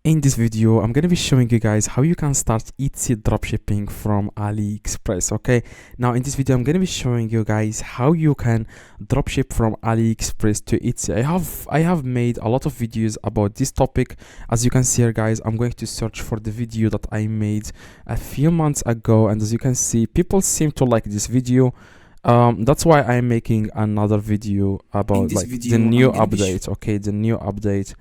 In this video, I'm going to be showing you guys how you can start Etsy dropshipping from AliExpress. Okay, now in this video, I'm going to be showing you guys how you can dropship from AliExpress to Etsy. I have made a lot of videos about this topic. As you can see here, guys, I'm going to search for the video that I made a few months ago, and as you can see, people seem to like this video. That's why I'm making another video about the new update. Okay, the new update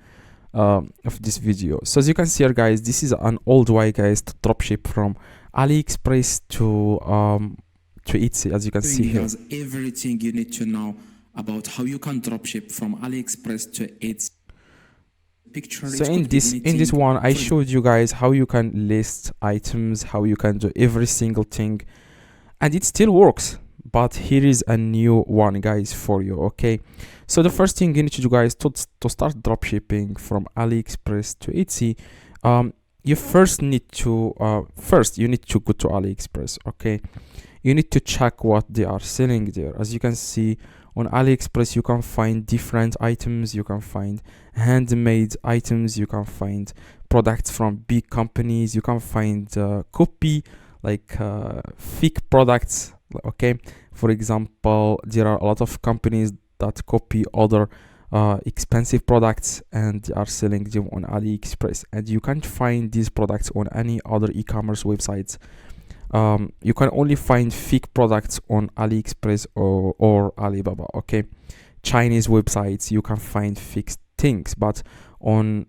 of this video. So as you can see here, guys, this is an old way, guys, to dropship from AliExpress to Etsy. As you can see here, everything you need to know about how you can dropship from AliExpress to Etsy. So in this one, I showed you guys how you can list items, how you can do every single thing, and it still works. But here is a new one, guys, for you. Okay, so the first thing you need to do, guys, to start dropshipping from AliExpress to Etsy, you first need to go to AliExpress. Okay, you need to check what they are selling there. As you can see on AliExpress, you can find different items, you can find handmade items, you can find products from big companies, you can find copy, like fake products. Okay, for example, there are a lot of companies that copy other expensive products and they are selling them on AliExpress, and you can't find these products on any other e-commerce websites. You can only find fake products on AliExpress or Alibaba. Okay, Chinese websites you can find fake things, but on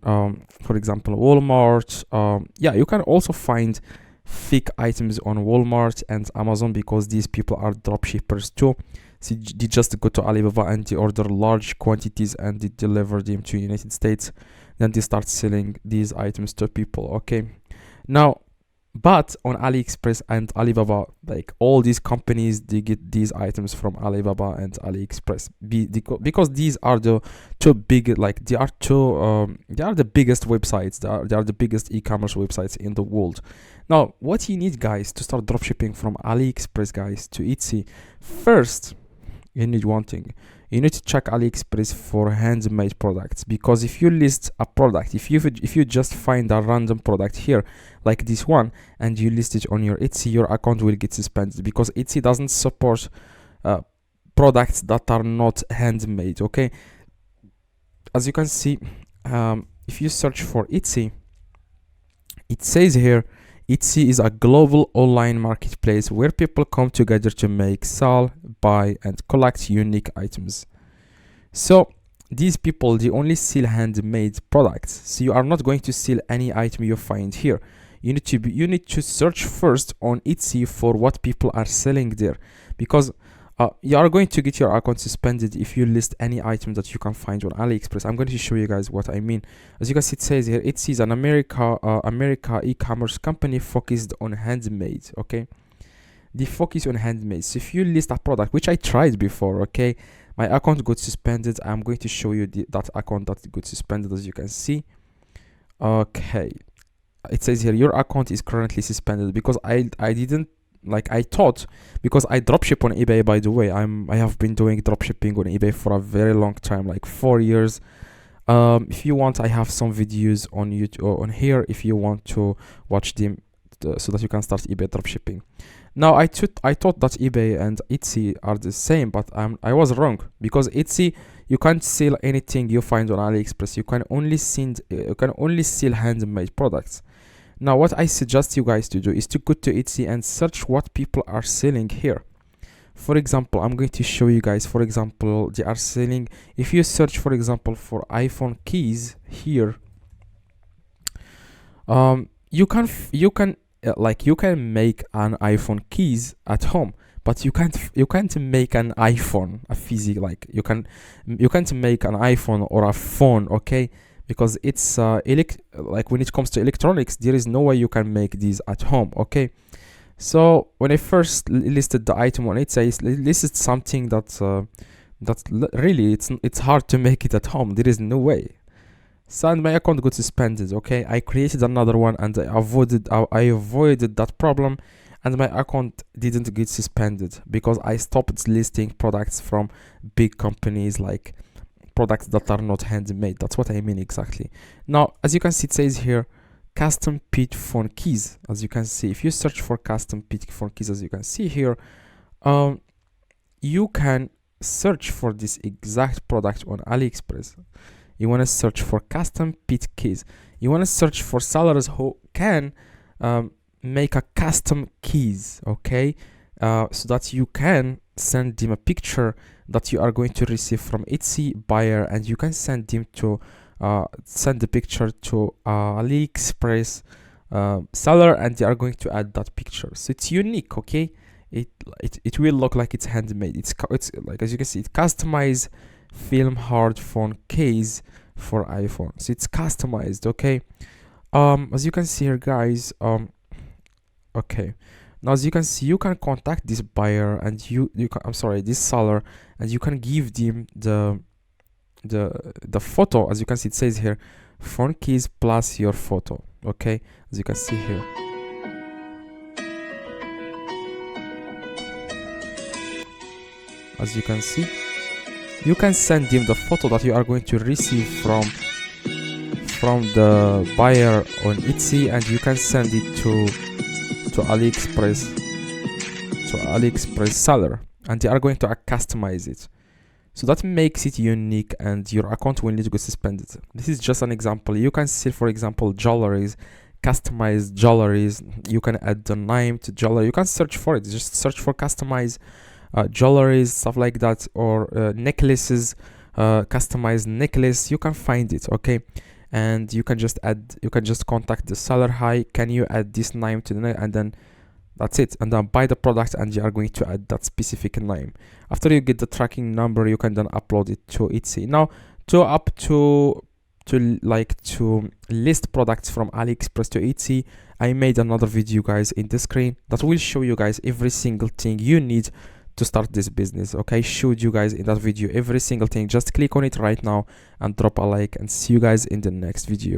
for example Walmart, yeah, you can also find fake items on Walmart and Amazon, because these people are dropshippers too. So they just go to Alibaba and they order large quantities and they deliver them to United States. Then they start selling these items to people. Okay, now, but on AliExpress and Alibaba, like all these companies, they get these items from Alibaba and AliExpress because these are the two big, like they are the biggest websites. They are the biggest e-commerce websites in the world. Now, what you need, guys, to start dropshipping from AliExpress, guys, to Etsy, first you need one thing. You need to check AliExpress for handmade products, because if you list a product, if you just find a random product here like this one and you list it on your Etsy, your account will get suspended, because Etsy doesn't support products that are not handmade. Okay, as you can see, if you search for Etsy, it says here, Etsy is a global online marketplace where people come together to make, sell, buy, and collect unique items. So these people, they only sell handmade products. So you are not going to sell any item you find here. You need to search first on Etsy for what people are selling there, because you are going to get your account suspended if you list any item that you can find on AliExpress. I'm going to show you guys what I mean. As you can see, it says here, Etsy is an America e-commerce company focused on handmade. Okay, they focus on handmade. So if you list a product, which I tried before, okay, my account got suspended. I'm going to show you that account that got suspended. As you can see, okay, it says here, your account is currently suspended, because I didn't, like, I thought, because I dropship on eBay, by the way. I have been doing dropshipping on eBay for a very long time, like 4 years. If you want, I have some videos on YouTube or on here if you want to watch them, so that you can start eBay dropshipping. Now, I thought that eBay and Etsy are the same, but I was wrong, because Etsy, you can't sell anything you find on AliExpress. You can only sell handmade products. Now, what I suggest you guys to do is to go to Etsy and search what people are selling here. For example, I'm going to show you guys. For example, they are selling, if you search, for example, for iPhone keys here, you can make an iPhone keys at home, but you can't make an iPhone, a physical, like you can't make an iPhone or a phone. Okay, because it's like when it comes to electronics, there is no way you can make these at home. Okay, so when I first listed the item on it, I listed something that really it's hard to make it at home. There is no way. So, and my account got suspended. Okay, I created another one and I avoided that problem, and my account didn't get suspended because I stopped listing products from big companies like products that are not handmade. That's what I mean exactly. Now, as you can see, it says here custom pit phone keys. As you can see, if you search for custom pit phone keys, as you can see here, you can search for this exact product on AliExpress. You want to search for custom pit keys. You want to search for sellers who can make a custom keys, okay, so that you can send them a picture that you are going to receive from Etsy buyer, and you can send them to send the picture to AliExpress seller, and they are going to add that picture. So it's unique, okay. It will look like it's handmade. It's like, as you can see, it customized film hard phone case for iPhone. So it's customized, okay. As you can see here, guys, okay, now as you can see, you can contact this buyer, and you can, I'm sorry, this seller, and you can give them the photo. As you can see, it says here phone keys plus your photo, okay, as you can see here. As you can see, you can send them the photo that you are going to receive from the buyer on Etsy, and you can send it to AliExpress seller, and they are going to customize it. So that makes it unique, and your account will need to go suspended. This is just an example. You can see, for example, jewelries, customized jewelries. You can add the name to jewelry. You can search for it. Just search for customized jewelries, stuff like that, or necklaces, customized necklace. You can find it, okay, and you can just contact the seller. Hi, can you add this name to the, and then that's it, and then buy the product, and you are going to add that specific name. After you get the tracking number, you can then upload it to Etsy. Now, to list products from AliExpress to Etsy, I made another video, guys, in the screen that will show you guys every single thing you need to start this business, okay. Showed you guys in that video every single thing. Just click on it right now and drop a like, and see you guys in the next video.